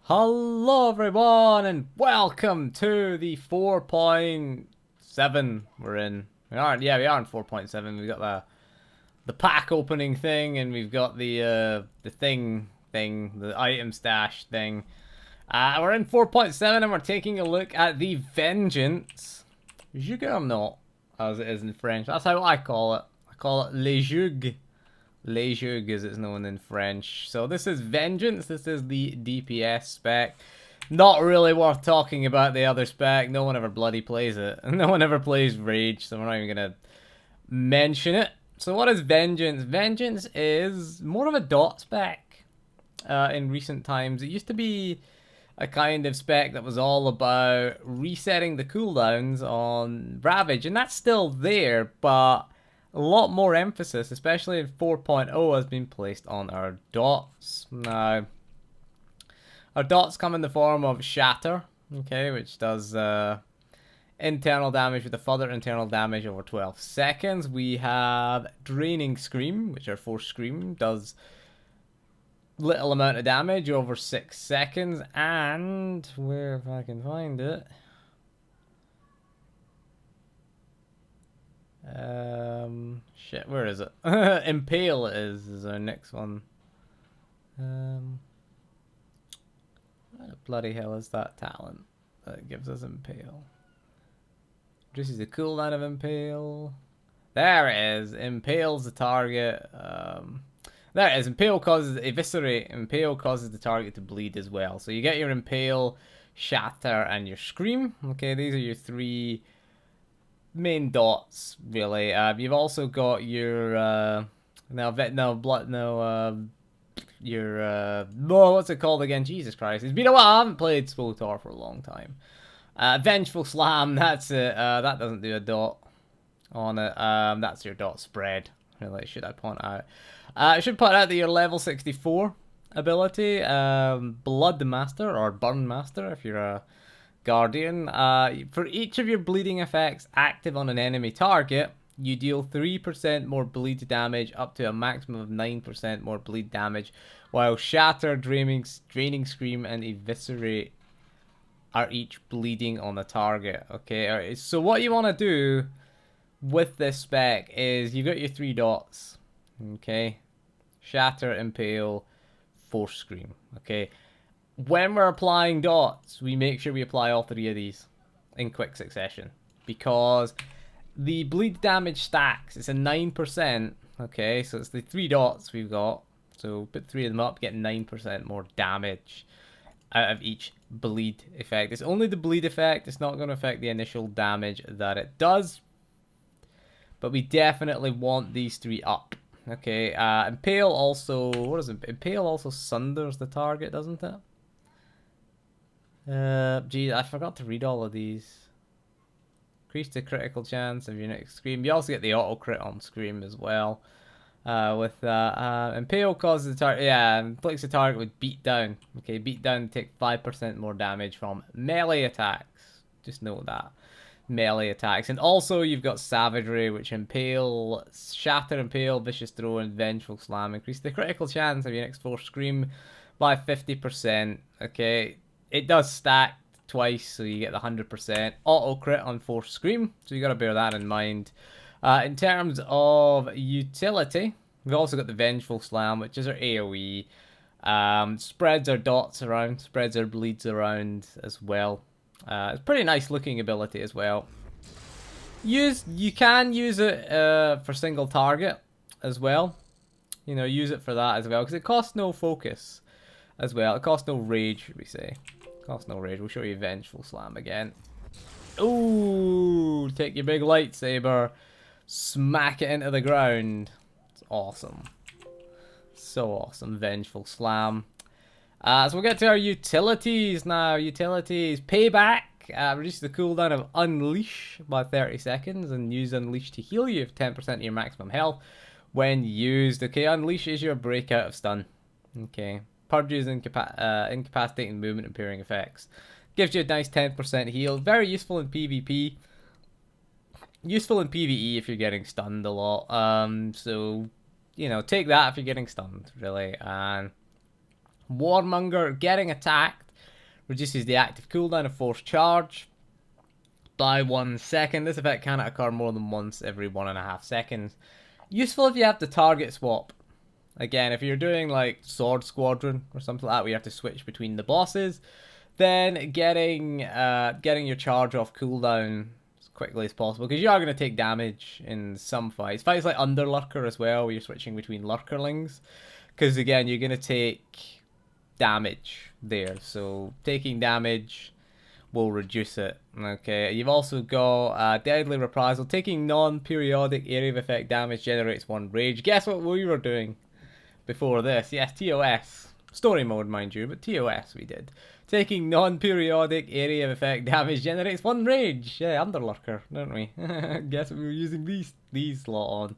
Hello everyone and welcome to the 4.7 we're in. We are in 4.7. We've got the pack opening thing and we've got the the item stash thing. We're in 4.7 and we're taking a look at the Vengeance Juggernaut, as it is in French. That's how I call it. I call it Le Jug. Le Jug as it's known in French. So this is Vengeance. This is the DPS spec. Not really worth talking about the other spec. No one ever bloody plays it. No one ever plays Rage, so we're not even going to mention it. So what is Vengeance? Vengeance is more of a dot spec in recent times. It used to be a kind of spec that was all about resetting the cooldowns on Ravage, and that's still there, but a lot more emphasis, especially in 4.0, has been placed on our dots. Now, our dots come in the form of Shatter, okay, which does internal damage with a further internal damage over 12 seconds. We have Draining Scream, which our Force Scream does little amount of damage over 6 seconds, and where if I can find it, shit, where is it? Impale is our next one. What the bloody hell is that talent that gives us Impale? Reduces the cooldown of Impale. There it is. Impales the target. There it is. Impale causes Eviscerate. Impale causes the target to bleed as well. So you get your Impale, Shatter, and your Scream. Okay, these are your three main dots, really. You've also got your what's it called again? Jesus Christ, it's been a while. I haven't played Swotor for a long time. Vengeful Slam, that's it. That doesn't do a dot on it. That's your dot spread, really, should I point out. I should point out that your level 64 ability, Blood Master or Burn Master if you're a Guardian, for each of your bleeding effects active on an enemy target, you deal 3% more bleed damage up to a maximum of 9% more bleed damage, while Shatter, Draining Scream, and Eviscerate are each bleeding on the target. Okay, so what you want to do with this spec is you got your three dots. Okay, Shatter, Impale, Force Scream. Okay. When we're applying dots, we make sure we apply all three of these in quick succession, because the bleed damage stacks. It's a 9%, okay, so it's the three dots we've got, so put three of them up, get 9% more damage out of each bleed effect. It's only the bleed effect, it's not going to affect the initial damage that it does, but we definitely want these three up. Okay, Impale also, what is it? Impale also sunders the target, doesn't it? Geez, I forgot to read all of these. Increase the critical chance of your next Scream. You also get the auto crit on Scream as well. With that, Impale causes the target, inflicts the target with Beat Down. Okay, Beat Down take 5% more damage from melee attacks. Just note that. Melee attacks. And also you've got Savagery, which Impale, Shatter, Impale, Vicious Throw, and Vengeful Slam. Increase the critical chance of your next Force Scream by 50%. Okay. It does stack twice, so you get the 100% auto crit on Force Scream, so you got to bear that in mind. In terms of utility, we've also got the Vengeful Slam, which is our AoE. Spreads our dots around, spreads our bleeds around as well. It's a pretty nice looking ability as well. You can use it for single target as well. You know, use it for that as well, because it costs no focus as well. It costs no rage, should we say. Costs no rage. We'll show you Vengeful Slam again. Ooh, take your big lightsaber, smack it into the ground. It's awesome. So awesome. Vengeful Slam. So we'll get to our utilities now. Utilities. Payback. Reduce the cooldown of Unleash by 30 seconds and use Unleash to heal you 10% of your maximum health when used. Okay, Unleash is your breakout of stun. Okay. Purges incapacitating movement impairing effects. Gives you a nice 10% heal. Very useful in PvP. Useful in PvE if you're getting stunned a lot. So, you know, take that if you're getting stunned, really. And Warmonger, getting attacked Reduces the active cooldown of Force Charge by 1 second. This effect cannot occur more than once every 1.5 seconds. Useful if you have to target swap. Again, if you're doing like Sword Squadron or something like that, where you have to switch between the bosses, then getting your charge off cooldown as quickly as possible, because you are going to take damage in some fights. Fights like Under Lurker as well, where you're switching between Lurkerlings, because again, you're going to take damage there. So taking damage will reduce it. Okay, you've also got Deadly Reprisal. Taking non-periodic area of effect damage generates 1 rage. Guess what we were doing before this? Yes, TOS. Story mode, mind you, but TOS we did. Taking non-periodic area of effect damage generates 1 rage. Yeah, Underlurker, don't we? Guess what we were using these lot on.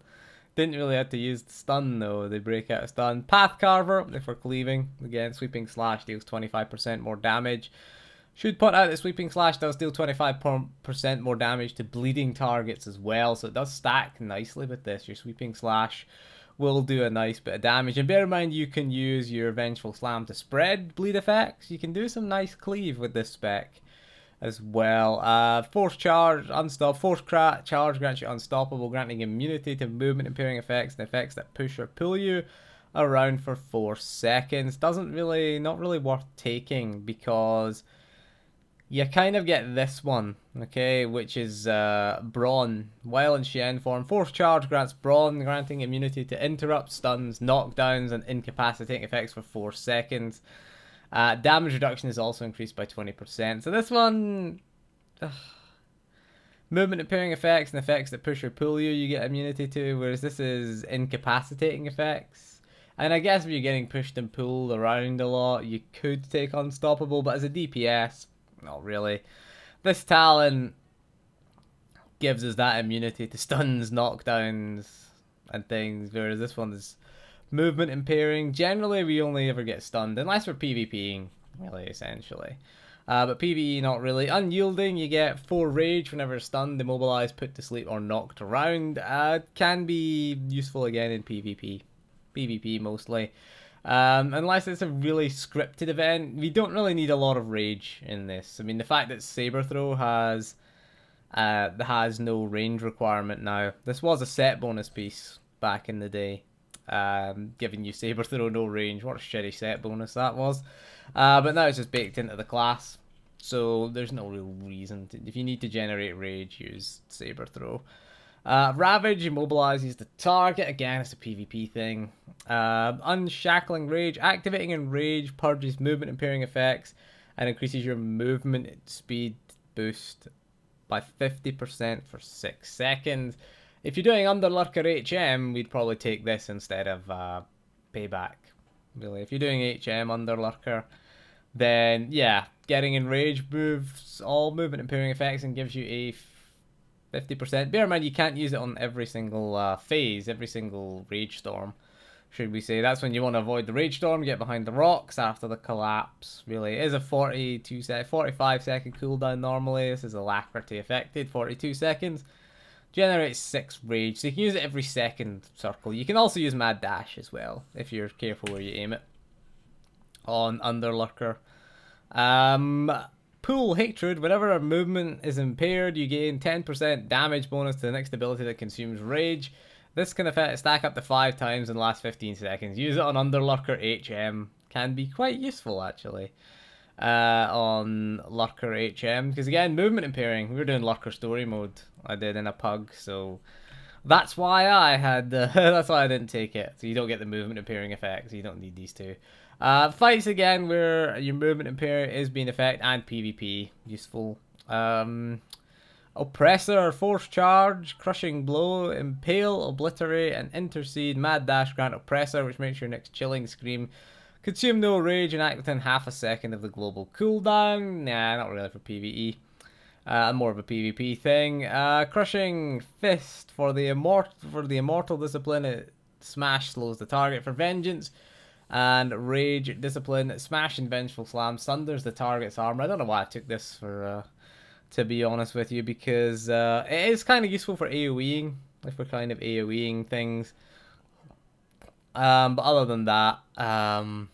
Didn't really have to use the stun though. They break out of stun. Path Carver, if we're cleaving. Again, Sweeping Slash deals 25% more damage. Should put out that Sweeping Slash does deal 25% more damage to bleeding targets as well. So it does stack nicely with this. Your Sweeping Slash will do a nice bit of damage. And bear in mind, you can use your Vengeful Slam to spread bleed effects. You can do some nice cleave with this spec as well. Force Charge, Force Charge grants you Unstoppable, granting immunity to movement impairing effects and effects that push or pull you around for 4 seconds. Not really worth taking, because you kind of get this one, okay, which is Brawn. While in Shen form, Force Charge grants Brawn, granting immunity to interrupts, stuns, knockdowns, and incapacitating effects for 4 seconds. Damage reduction is also increased by 20%. So this one, movement impairing effects and effects that push or pull you get immunity to, whereas this is incapacitating effects. And I guess if you're getting pushed and pulled around a lot, you could take Unstoppable, but as a DPS, not really. This talent gives us that immunity to stuns, knockdowns, and things, whereas this one is movement impairing. Generally, we only ever get stunned, unless we're PvPing, really, essentially. But PvE, not really. Unyielding, you get 4 rage whenever stunned, immobilized, put to sleep, or knocked around. Can be useful again in PvP. PvP mostly. Unless it's a really scripted event, we don't really need a lot of rage in this. I mean, the fact that Saber Throw has no range requirement now. This was a set bonus piece back in the day, giving you Saber Throw no range. What a shitty set bonus that was. But now it's just baked into the class, so there's no real reason to, if you need to generate rage, use Saber Throw. Ravage immobilizes the target. Again, it's a PvP thing. Unshackling Rage. Activating in Rage purges movement impairing effects and increases your movement speed boost by 50% for 6 seconds. If you're doing Underlurker HM, we'd probably take this instead of Payback. Really, if you're doing HM Underlurker, then yeah, getting in Rage moves all movement impairing effects and gives you a 50%. Bear in mind, you can't use it on every single phase, every single Rage Storm, should we say. That's when you want to avoid the Rage Storm, get behind the rocks after the collapse. Really, it is a 45 second cooldown normally. This is Alacrity affected, 42 seconds. Generates 6 Rage, so you can use it every second circle. You can also use Mad Dash as well, if you're careful where you aim it on Underlurker. Pool Hatred. Whenever a movement is impaired, you gain 10% damage bonus to the next ability that consumes rage. This can stack up to 5 times in the last 15 seconds. Use it on Underlurker HM. Can be quite useful, actually, on Lurker HM. Because, again, movement impairing. We were doing Lurker story mode. I did in a pug, so that's why I had that's why I didn't take it. So you don't get the movement impairing effect, so you don't need these two. Fights again where your movement impair is being affected, and PvP, useful. Oppressor, Force Charge, Crushing Blow, Impale, Obliterate, and Intercede. Mad Dash grant Oppressor, which makes your next Chilling Scream consume no rage and act within half a second of the global cooldown. Nah, not really for PvE. More of a PvP thing. Crushing Fist for the Immortal Discipline. It Smash slows the target for Vengeance. And Rage Discipline, Smash and Vengeful Slam sunders the target's armor. I don't know why I took this for, to be honest with you, because it is kind of useful for AoEing, if we're kind of AoEing things. But other than that, kind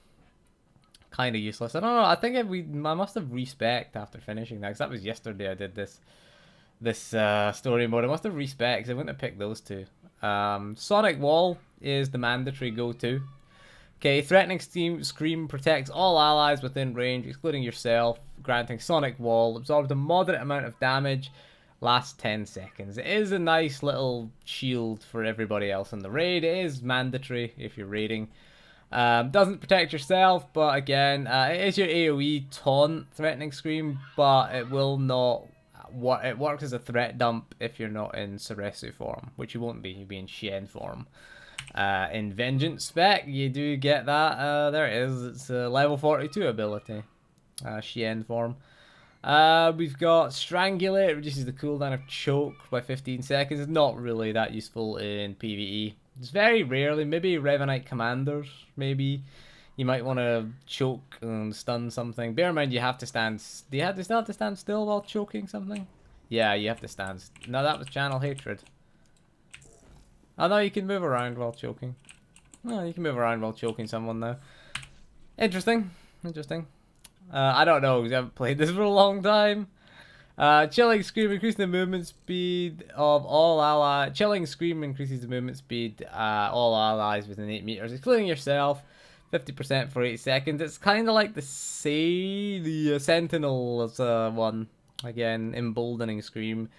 kind of useless. I don't know. I think I must have respec after finishing that, because that was yesterday I did this story mode. I must have respec because I wouldn't have picked those two. Sonic Wall is the mandatory go-to. Okay, threatening scream protects all allies within range, excluding yourself, granting Sonic Wall, absorbs a moderate amount of damage, lasts 10 seconds. It is a nice little shield for everybody else in the raid. It is mandatory if you're raiding. Doesn't protect yourself, but again, it is your AoE taunt threatening scream, but it will not. It works as a threat dump if you're not in Ceresu form, which you won't be. You'll be in Shen form. In Vengeance spec, you do get that. There it is. It's a level 42 ability. Shen form. We've got Strangulate, reduces the cooldown of Choke by 15 seconds. It's not really that useful in PvE. It's very rarely, maybe Revenite Commanders, maybe you might want to choke and stun something. Bear in mind you have to stand, do you still have to stand still while choking something? Yeah, you have to stand. No, that was Channel Hatred. Oh no, you can move around while choking. No, you can move around while choking someone now. Interesting, interesting. I don't know, because I haven't played this for a long time. Chilling Scream increases the movement speed of all allies. Chilling Scream increases the movement speed all allies within 8 meters, including yourself. 50% for 8 seconds. It's kind of like the Sentinel's one. Again, emboldening Scream.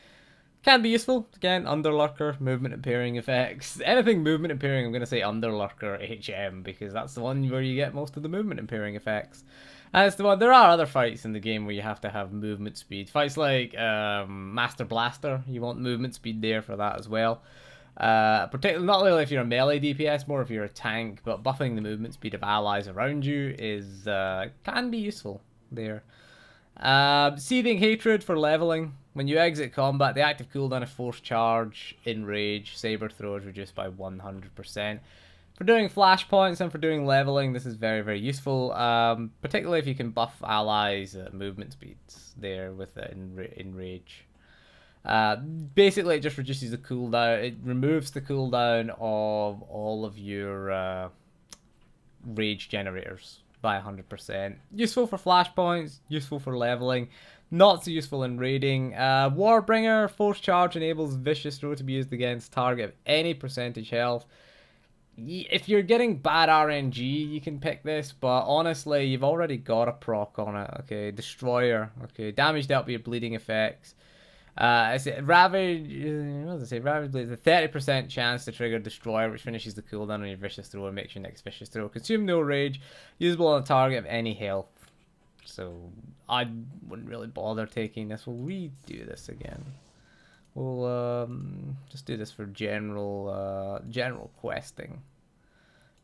Can be useful. Again, Underlurker, movement impairing effects. Anything movement impairing, I'm going to say Underlurker HM, because that's the one where you get most of the movement impairing effects. And it's the one. There are other fights in the game where you have to have movement speed. Fights like Master Blaster, you want movement speed there for that as well. Particularly not only if you're a melee DPS, more if you're a tank, but buffing the movement speed of allies around you is can be useful there. Seething Hatred for leveling. When you exit combat, the active cooldown of Force Charge, Enrage, Saber Throw is reduced by 100%. For doing flashpoints and for doing leveling, this is very, very useful. Particularly if you can buff allies' movement speeds there with Enrage. Basically, it just reduces the cooldown. It removes the cooldown of all of your rage generators by 100%. Useful for flashpoints, useful for leveling, not so useful in raiding. Warbringer, Force Charge enables Vicious Throw to be used against target of any percentage health. If you're getting bad RNG, you can pick this, but honestly, you've already got a proc on it. Okay, Destroyer. Okay, damage dealt by your bleeding effects. I say Ravage. What does it say? Ravage Blade. A 30% chance to trigger Destroyer, which finishes the cooldown on your Vicious Throw and makes your next Vicious Throw. Consume no rage. Usable on a target of any health. So I wouldn't really bother taking this. We'll redo this again. We'll just do this for general questing.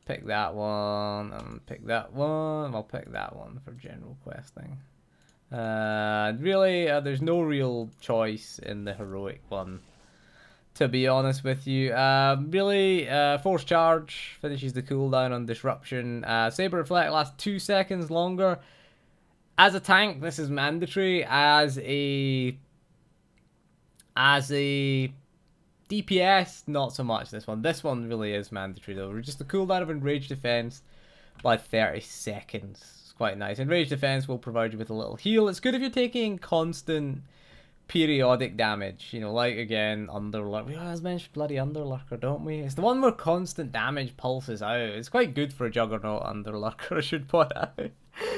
Pick that one and pick that one. I'll pick that one for general questing. Really, there's no real choice in the heroic one, to be honest with you. Really, Force Charge finishes the cooldown on Disruption. Saber Reflect lasts 2 seconds longer. As a tank, this is mandatory. As a DPS, not so much this one. This one really is mandatory though. Just the cooldown of Enraged Defense by 30 seconds. It's quite nice. Enraged Defense will provide you with a little heal. It's good if you're taking constant periodic damage. You know, like again, Underlurker. We always mention bloody Underlurker, don't we? It's the one where constant damage pulses out. It's quite good for a Juggernaut Underlurker, I should point out.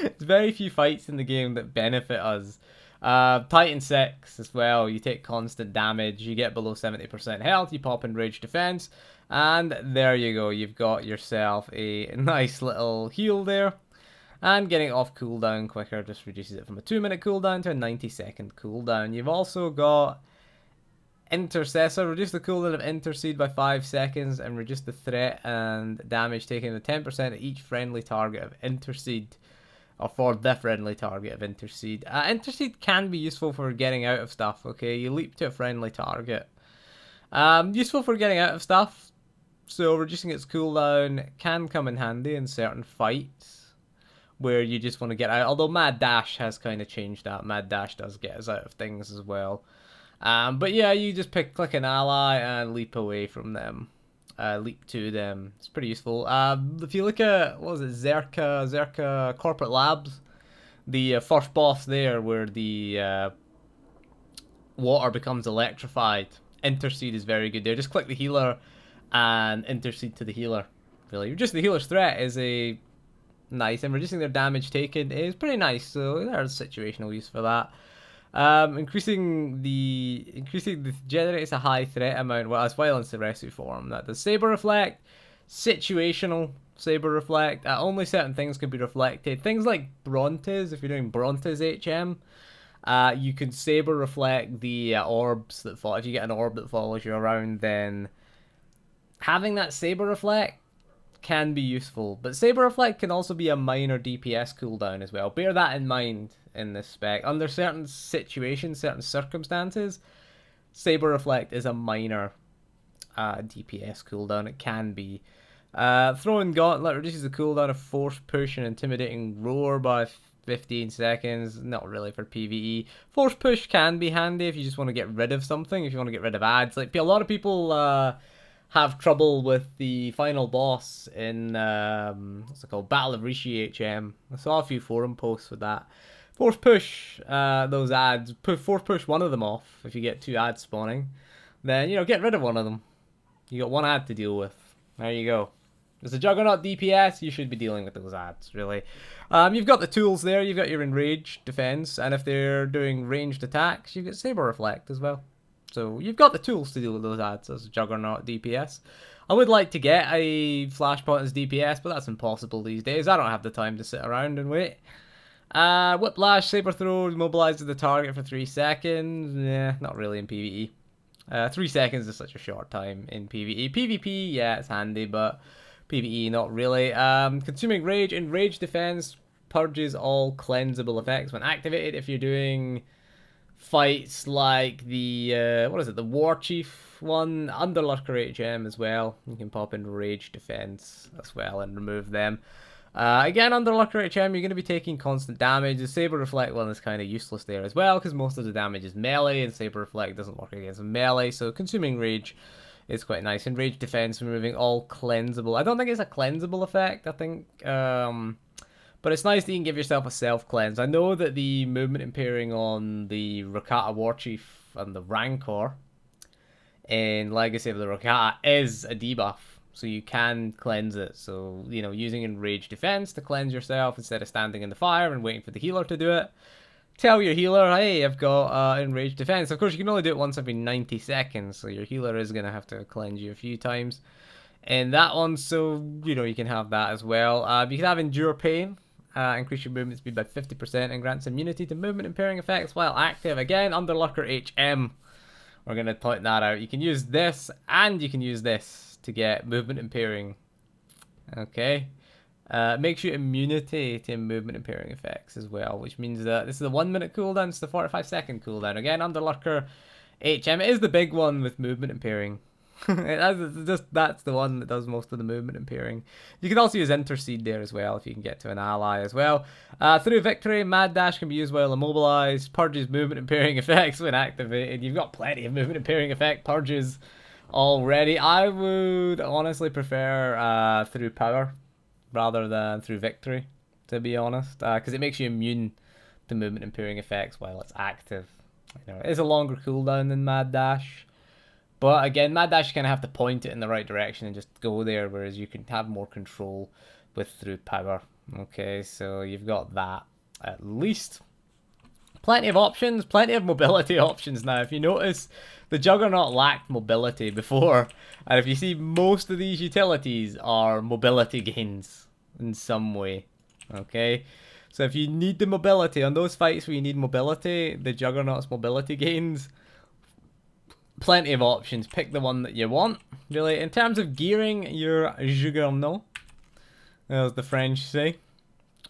There's very few fights in the game that benefit us. Titan 6 as well. You take constant damage. You get below 70% health. You pop Enraged Defense. And there you go. You've got yourself a nice little heal there. And getting it off cooldown quicker just reduces it from a 2-minute cooldown to a 90-second cooldown. You've also got Intercessor. Reduce the cooldown of Intercede by 5 seconds and reduce the threat and damage taken to 10% at each friendly target of Intercede. Or for the friendly target of Intercede. Intercede can be useful for getting out of stuff, okay? You leap to a friendly target. Useful for getting out of stuff. So reducing its cooldown can come in handy in certain fights where you just want to get out. Although Mad Dash has kind of changed that. Mad Dash does get us out of things as well. But yeah, you just click an ally and leap away from them. leap to them. It's pretty useful. If you look at, what was it, Zerka Corporate Labs, the first boss there where the water becomes electrified, Intercede is very good there. Just click the healer and Intercede to the healer. Really, just the healer's threat is a nice, and reducing their damage taken is pretty nice. So there's situational use for that. Increasing the generates a high threat amount while as violence the recipe form. That does saber reflect, situational saber reflect. Only certain things can be reflected. Things like Brontes, if you're doing Brontes HM, you can saber reflect the orbs that fall. If you get an orb that follows you around, then having that saber reflect can be useful. But saber reflect can also be a minor DPS cooldown as well. Bear that in mind in this spec. Under certain situations, certain circumstances, saber reflect is a minor DPS cooldown. It can be. Throwing Gauntlet reduces the cooldown of Force Push and Intimidating Roar by 15 seconds. Not really for PvE. Force Push can be handy if you just want to get rid of something. If you want to get rid of ads. Like, a lot of people have trouble with the final boss in what's it called, Battle of Rishi HM. I saw a few forum posts with that. Force push those ads. Force push one of them off if you get 2 ads spawning. Then, get rid of one of them. You got 1 ad to deal with. There you go. As a Juggernaut DPS, you should be dealing with those ads, really. You've got the tools there. You've got your Enraged defense, and if they're doing ranged attacks, you've got Saber Reflect as well. So you've got the tools to deal with those ads as a Juggernaut DPS. I would like to get a Flashpoint as DPS, but that's impossible these days. I don't have the time to sit around and wait. Whiplash, Saber Throw, mobilizes the target for 3 seconds. Yeah, not really in PvE. 3 seconds is such a short time in PvE. PvP, yeah, it's handy, but PvE, not really. Consuming Rage. In Rage Defense, purges all cleansable effects when activated. If you're doing fights like the, what is it, the War Chief one, Underlurker HM as well. You can pop in Rage Defense as well and remove them. Again, Underlurker HM, you're going to be taking constant damage. The Saber Reflect one is kind of useless there as well, because most of the damage is melee, and Saber Reflect doesn't work against melee, so consuming Rage is quite nice. And Rage Defense, removing all cleansable. I don't think it's a cleansable effect, I think, but it's nice that you can give yourself a self-cleanse. I know that the movement impairing on the Rakata Warchief and the Rancor in Legacy of the Rakata is a debuff. So you can cleanse it. So, using Enraged Defense to cleanse yourself instead of standing in the fire and waiting for the healer to do it. Tell your healer, hey, I've got Enraged Defense. Of course, you can only do it once every 90 seconds. So your healer is going to have to cleanse you a few times. And that one, so, you can have that as well. You can have Endure Pain. Increase your movement speed by 50% and grants immunity to movement impairing effects while active. Again, Underlurker HM. We're going to point that out. You can use this and you can use this to get movement impairing. Okay. Makes you immunity to movement impairing effects as well, which means that this is a 1 minute cooldown, it's the 45-second cooldown. Again, Underlurker HM is the big one with movement impairing. That's the one that does most of the movement impairing. You can also use Intercede there as well if you can get to an ally as well. Through Victory, Mad Dash can be used while immobilized. Purges movement impairing effects when activated. You've got plenty of movement impairing effect purges already. I would honestly prefer Through Power rather than Through Victory, to be honest, because it makes you immune to movement impairing effects while it's active. It is a longer cooldown than Mad Dash. But again, Mad Dash, you kind of have to point it in the right direction and just go there, whereas you can have more control with Through Power. Okay, so you've got that at least. Plenty of options, plenty of mobility options now. If you notice, the Juggernaut lacked mobility before, and if you see, most of these utilities are mobility gains in some way. Okay, so if you need the mobility, on those fights where you need mobility, the Juggernaut's mobility gains, plenty of options. Pick the one that you want, really. In terms of gearing your Juggernaut, as the French say,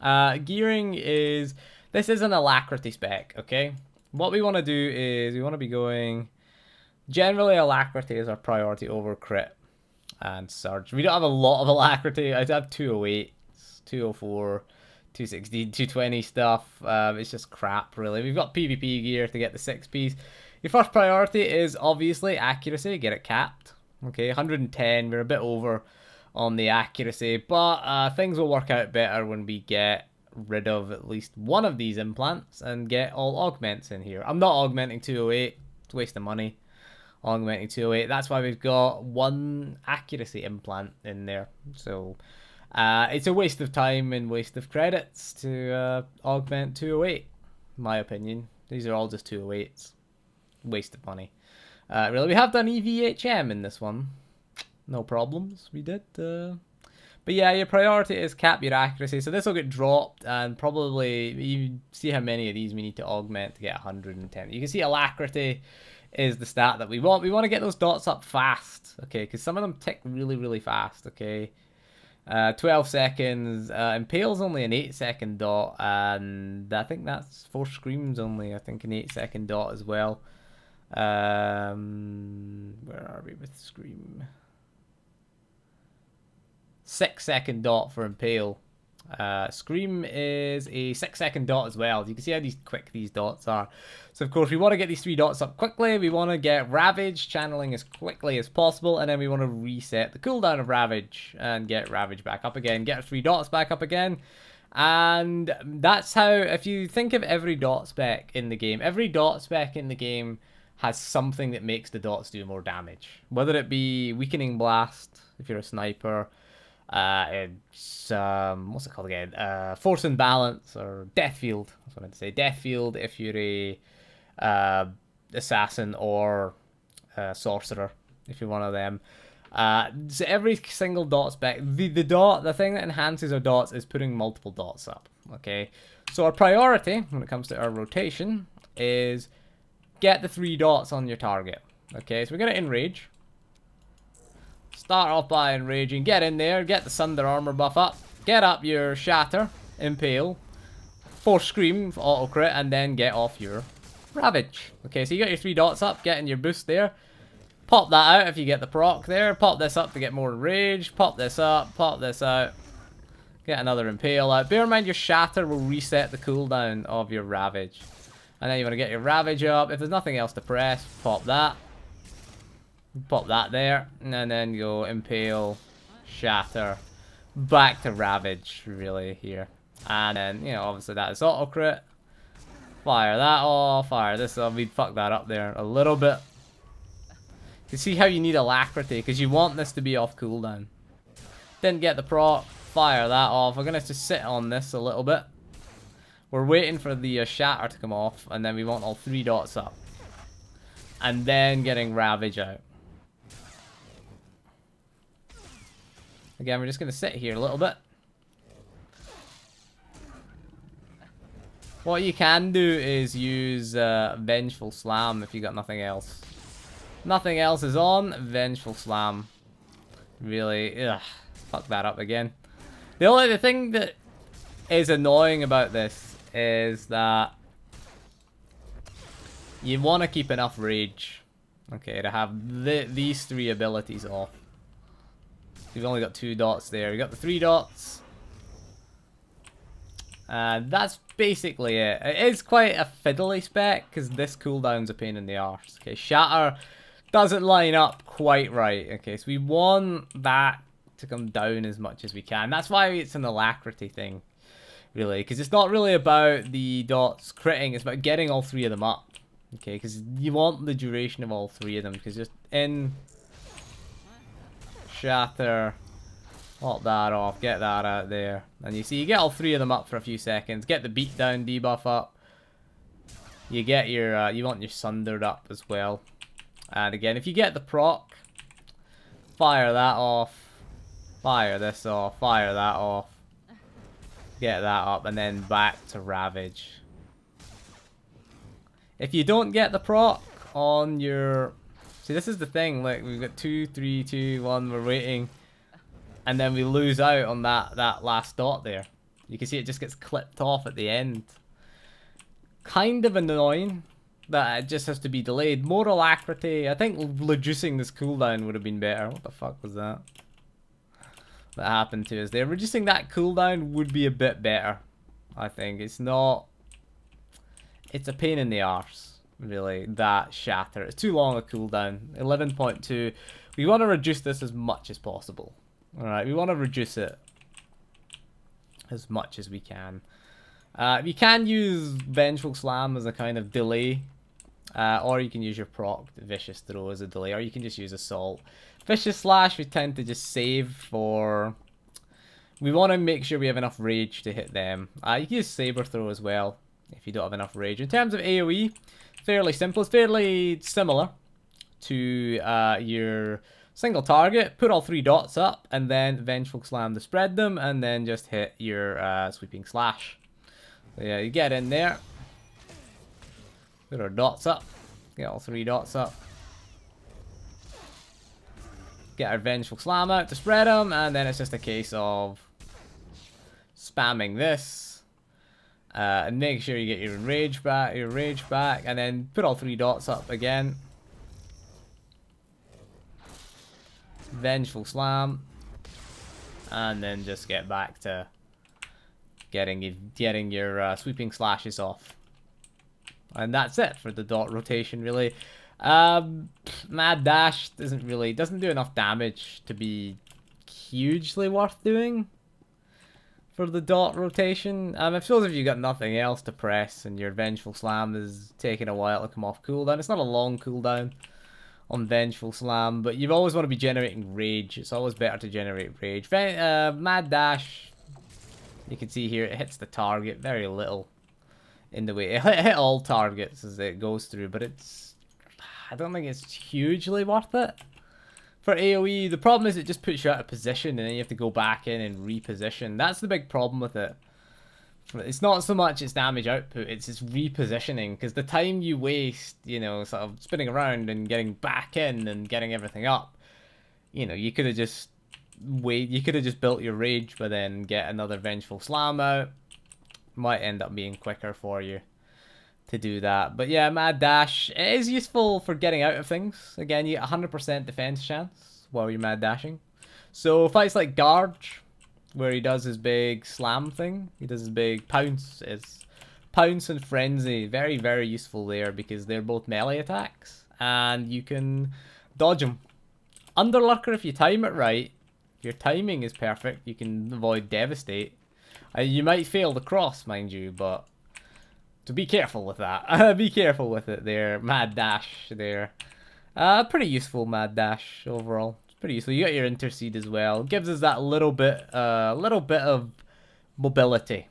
gearing is, this is an alacrity spec, okay? What we want to do is, we want to be going, generally alacrity is our priority over crit and surge. We don't have a lot of alacrity. I have 208, 204, 260, 220 stuff. It's just crap, really. We've got PvP gear to get the 6 piece. Your first priority is obviously accuracy, get it capped. Okay, 110. We're a bit over on the accuracy, but things will work out better when we get rid of at least one of these implants and get all augments in here. I'm not augmenting 208. It's a waste of money. Augmenting 208. That's why we've got one accuracy implant in there. So it's a waste of time and waste of credits to augment 208, in my opinion. These are all just 208s. Waste of money. Really, we have done EVHM in this one. No problems. We did. But yeah, your priority is cap your accuracy. So this will get dropped, and probably you see how many of these we need to augment to get 110. You can see alacrity is the stat that we want. We want to get those dots up fast, okay? Because some of them tick really, really fast, okay? 12 seconds. Impale's only an 8-second dot, and I think that's Force Scream's only, I think, an 8-second dot as well. Where are we with Scream? 6-second dot for Impale. Scream is a 6-second dot as well. You can see how quick these dots are. So of course we want to get these 3 dots up quickly. We want to get Ravage channeling as quickly as possible, and then we want to reset the cooldown of Ravage and get Ravage back up again. Get our 3 dots back up again. And that's how, if you think of every dot spec in the game, every dot spec in the game has something that makes the dots do more damage. Whether it be Weakening Blast, if you're a sniper, it's what's it called again? Force and Balance, or Death Field. That's what I meant to say. Death Field if you're a assassin, or sorcerer if you're one of them. So every single dot spec, the thing that enhances our dots is putting multiple dots up. Okay, so our priority when it comes to our rotation is get the 3 dots on your target. Okay, so we're gonna enrage. Start off by enraging, get in there, get the Sunder armor buff up, get up your Shatter, Impale, Force Scream, auto crit, and then get off your Ravage. Okay, so you got your 3 dots up, getting your boost there. Pop that out if you get the proc there. Pop this up to get more enraged. Pop this up, pop this out. Get another Impale out. Bear in mind your Shatter will reset the cooldown of your Ravage. And then you want to get your Ravage up. If there's nothing else to press, pop that. Pop that there. And then go Impale, Shatter. Back to Ravage, really, here. And then, you know, obviously that is auto crit. Fire that off. Fire this off. We'd fuck that up there a little bit. You see how you need alacrity, because you want this to be off cooldown. Didn't get the proc. Fire that off. We're going to just sit on this a little bit. We're waiting for the Shatter to come off, and then we want all 3 dots up. And then getting Ravage out. Again, we're just going to sit here a little bit. What you can do is use Vengeful Slam if you got nothing else. Nothing else is on. Vengeful Slam. Really, ugh, fuck that up again. The thing that is annoying about this is that you want to keep enough rage, okay, to have these 3 abilities off. You've only got 2 dots there. You got the 3 dots. And that's basically it. It is quite a fiddly spec, because this cooldown's a pain in the arse. Okay, Shatter doesn't line up quite right. Okay, so we want that to come down as much as we can. That's why it's an alacrity thing, really, because it's not really about the dots critting, it's about getting all 3 of them up. Okay, because you want the duration of all 3 of them, because just in Shatter, pop that off, get that out there, and you see you get all 3 of them up for a few seconds, get the beatdown debuff up, you get your you want your Sundered up as well. And again, if you get the proc, fire that off, fire this off, fire that off, get that up, and then back to Ravage. If you don't get the proc on your... See, this is the thing, like, we've got 2, 3, 2, 1, we're waiting, and then we lose out on that last dot there. You can see it just gets clipped off at the end. Kind of annoying that it just has to be delayed. More alacrity. I think reducing this cooldown would have been better. What the fuck was that? That happened to us there. Reducing that cooldown would be a bit better, I think. It's not... It's a pain in the arse, really, that Shatter. It's too long a cooldown. 11.2. We want to reduce this as much as possible. Alright, we want to reduce it as much as we can. You can use Vengeful Slam as a kind of delay. Or you can use your proc Vicious Throw as a delay. Or you can just use Assault. Vicious Slash we tend to just save for... We want to make sure we have enough rage to hit them. You can use Saber Throw as well if you don't have enough rage. In terms of AoE, fairly simple. It's fairly similar to your single target. Put all 3 dots up and then Vengeful Slam to spread them and then just hit your Sweeping Slash. So yeah, you get in there. Put our dots up. Get all 3 dots up. Get our Vengeful Slam out to spread them, and then it's just a case of spamming this. And make sure you get your rage back, and then put all 3 dots up again. Vengeful Slam. And then just get back to getting your Sweeping Slashes off. And that's it for the dot rotation, really. Mad Dash doesn't do enough damage to be hugely worth doing for the dot rotation. I suppose if you've got nothing else to press and your Vengeful Slam is taking a while to come off cooldown. It's not a long cooldown on Vengeful Slam, but you always want to be generating rage. It's always better to generate rage. Mad Dash, you can see here, it hits the target very little in the way. It hit all targets as it goes through, but I don't think it's hugely worth it for AoE. The problem is it just puts you out of position and then you have to go back in and reposition. That's the big problem with it. It's not so much its damage output, it's its repositioning, because the time you waste, you know, sort of spinning around and getting back in and getting everything up, you know, you could have just built your rage but then get another Vengeful Slam out. Might end up being quicker for you to do that. But yeah, Mad Dash, it is useful for getting out of things. Again, you get 100% defense chance while you're Mad Dashing. So fights like Garge, where he does his big slam thing, he does his big pounce. It's Pounce and Frenzy, very, very useful there because they're both melee attacks and you can dodge them. Underlurker, if you time it right, if your timing is perfect, you can avoid Devastate. You might fail the cross, mind you, but to be careful with that. Be careful with it there. Mad Dash there. Pretty useful Mad Dash overall. It's pretty useful. You got your Intercede as well. Gives us that little bit of mobility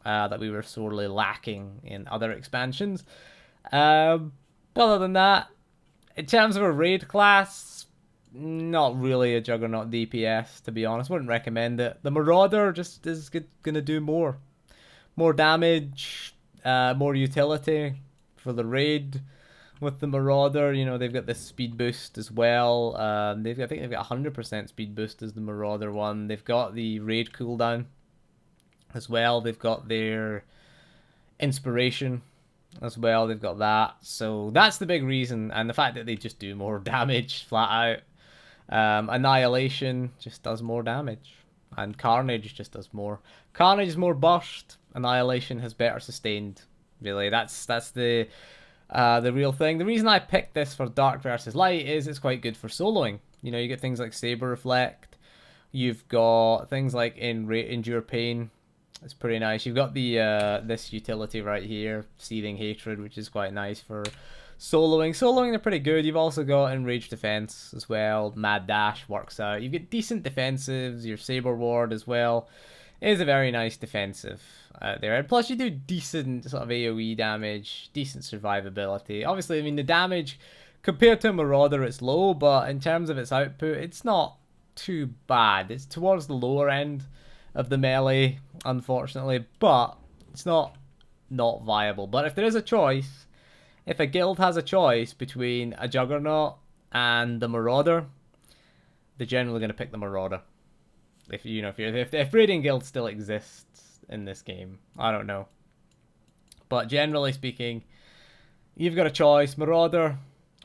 that we were sorely lacking in other expansions. Other than that, in terms of a raid class, not really a Juggernaut DPS, to be honest. Wouldn't recommend it. The Marauder just is gonna do more damage, more utility for the raid with the Marauder. You know, they've got this speed boost as well. I think they've got 100% speed boost as the Marauder one. They've got the raid cooldown as well. They've got their inspiration as well. They've got that. So that's the big reason, and the fact that they just do more damage flat out. Annihilation just does more damage, and Carnage just does more. Carnage is more burst. Annihilation has better sustained. Really, that's the real thing. The reason I picked this for Dark versus Light is it's quite good for soloing. You know, you get things like Saber Reflect. You've got things like Endure Pain. It's pretty nice. You've got the this utility right here, Seething Hatred, which is quite nice for soloing. Soloing, they're pretty good. You've also got Enraged Defense as well. Mad Dash works out. You get decent defensives. Your Saber Ward as well is a very nice defensive there. And plus, you do decent sort of AoE damage, decent survivability. Obviously, I mean, the damage compared to a Marauder, it's low, but in terms of its output, it's not too bad. It's towards the lower end of the melee, unfortunately, but it's not viable. But if there is a choice, if a guild has a choice between a Juggernaut and the Marauder, they're generally going to pick the Marauder. If raiding guilds still exists in this game, I don't know. But generally speaking, you've got a choice: Marauder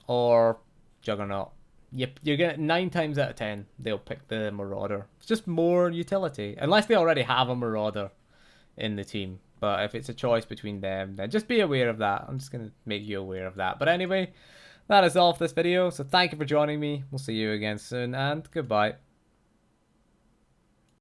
or Juggernaut. You're getting 9 times out of 10 they'll pick the Marauder. It's just more utility, unless they already have a Marauder in the team. But if it's a choice between them, then just be aware of that. I'm just going to make you aware of that. But anyway, that is all for this video. So thank you for joining me. We'll see you again soon, and goodbye.